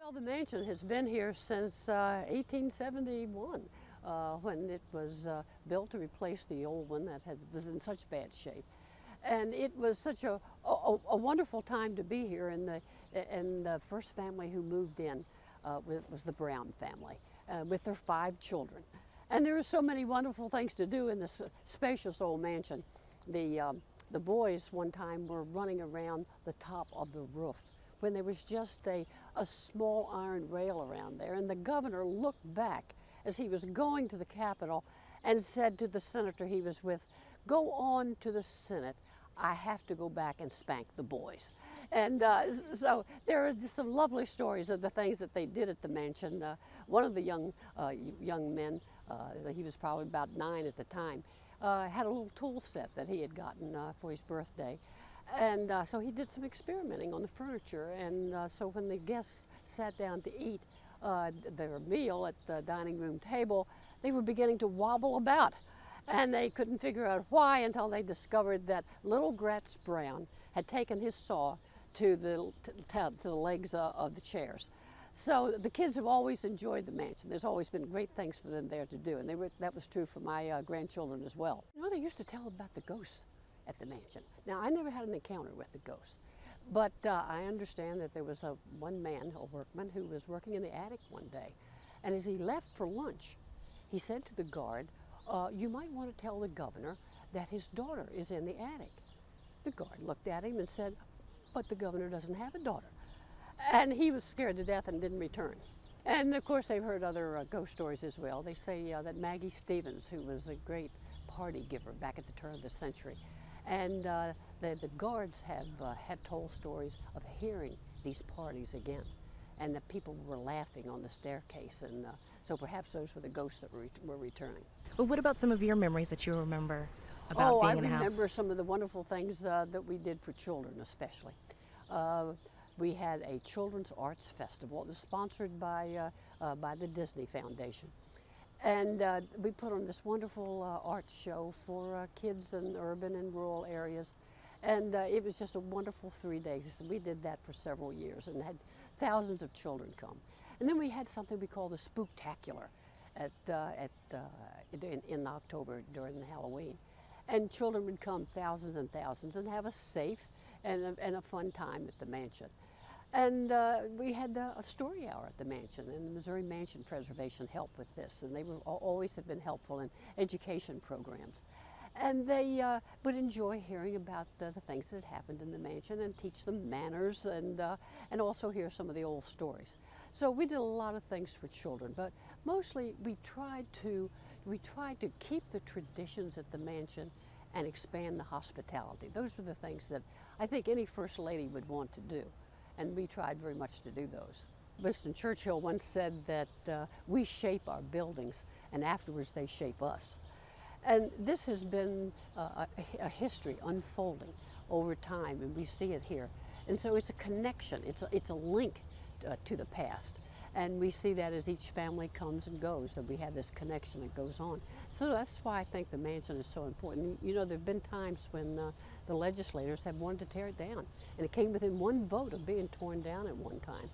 Well, the mansion has been here since 1871 when it was built to replace the old one that was in such bad shape. And it was such a wonderful time to be here, and the first family who moved in was the Brown family with their 5 children. And there are so many wonderful things to do in this spacious old mansion. The boys one time were running around the top of the roof when there was just a small iron rail around there, and the governor looked back as he was going to the Capitol and said to the senator he was with, "Go on to the Senate. I have to go back and spank the boys." And so there are some lovely stories of the things that they did at the mansion. One of the young men, he was probably about 9 at the time, had a little tool set that he had gotten for his birthday. And so he did some experimenting on the furniture, and so when the guests sat down to eat their meal at the dining room table, they were beginning to wobble about. And they couldn't figure out why until they discovered that little Gratz Brown had taken his saw to the legs of the chairs. So the kids have always enjoyed the mansion. There's always been great things for them there to do, and that was true for my grandchildren as well. You know, they used to tell about the ghosts at the mansion. Now, I never had an encounter with the ghosts, but I understand that there was one man, a workman, who was working in the attic one day, and as he left for lunch, he said to the guard, "You might want to tell the governor that his daughter is in the attic." The guard looked at him and said, "But the governor doesn't have a daughter." And he was scared to death and didn't return. And of course, they've heard other ghost stories as well. They say that Maggie Stevens, who was a great party giver back at the turn of the century, and the guards have told stories of hearing these parties again, and that people were laughing on the staircase, and so perhaps those were the ghosts that were returning. Well, what about some of your memories that you remember about being in a house? I remember some of the wonderful things that we did for children, especially. We had a children's arts festival. It was sponsored by the Disney Foundation. And we put on this wonderful art show for kids in urban and rural areas. And it was just a wonderful 3 days. We did that for several years and had thousands of children come. And then we had something we call the Spooktacular in October during Halloween. And children would come thousands and thousands and have a safe and a fun time at the mansion. And we had a story hour at the mansion, and the Missouri Mansion Preservation helped with this, and they always have been helpful in education programs. And they would enjoy hearing about the things that had happened in the mansion and teach them manners and also hear some of the old stories. So we did a lot of things for children, but mostly we tried to keep the traditions at the mansion and expand the hospitality. Those were the things that I think any First Lady would want to do, and we tried very much to do those. Winston Churchill once said that we shape our buildings, and afterwards they shape us. And this has been a history unfolding over time, and we see it here. And so it's a connection, it's a link to the past. And we see that as each family comes and goes, that we have this connection that goes on. So that's why I think the mansion is so important. You know, there have been times when the legislators have wanted to tear it down, and it came within one vote of being torn down at one time.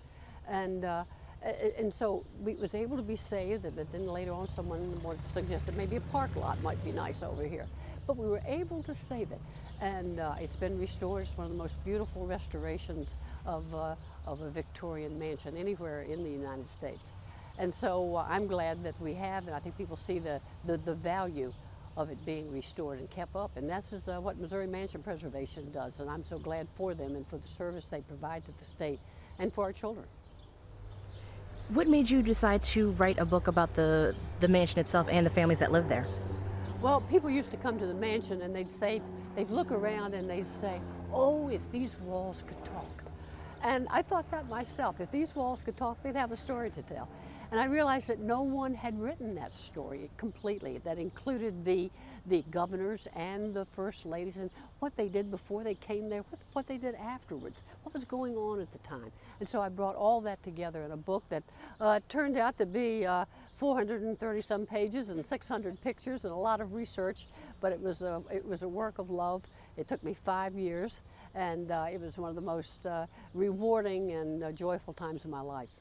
And so it was able to be saved, but then later on someone suggested maybe a park lot might be nice over here. But we were able to save it, and it's been restored. It's one of the most beautiful restorations of a Victorian mansion anywhere in the United States. And so I'm glad that we have, and I think people see the value of it being restored and kept up. And this is what Missouri Mansion Preservation does, and I'm so glad for them and for the service they provide to the state and for our children. What made you decide to write a book about the mansion itself and the families that live there? Well, people used to come to the mansion and they'd look around and they'd say, "Oh, if these walls could talk." And I thought that myself. If these walls could talk, they'd have a story to tell. And I realized that no one had written that story completely, that included the governors and the first ladies and what they did before they came there, what they did afterwards, what was going on at the time. And so I brought all that together in a book that turned out to be 430 some pages and 600 pictures and a lot of research, but it was a work of love. It took me 5 years, and it was one of the most rewarding and joyful times of my life.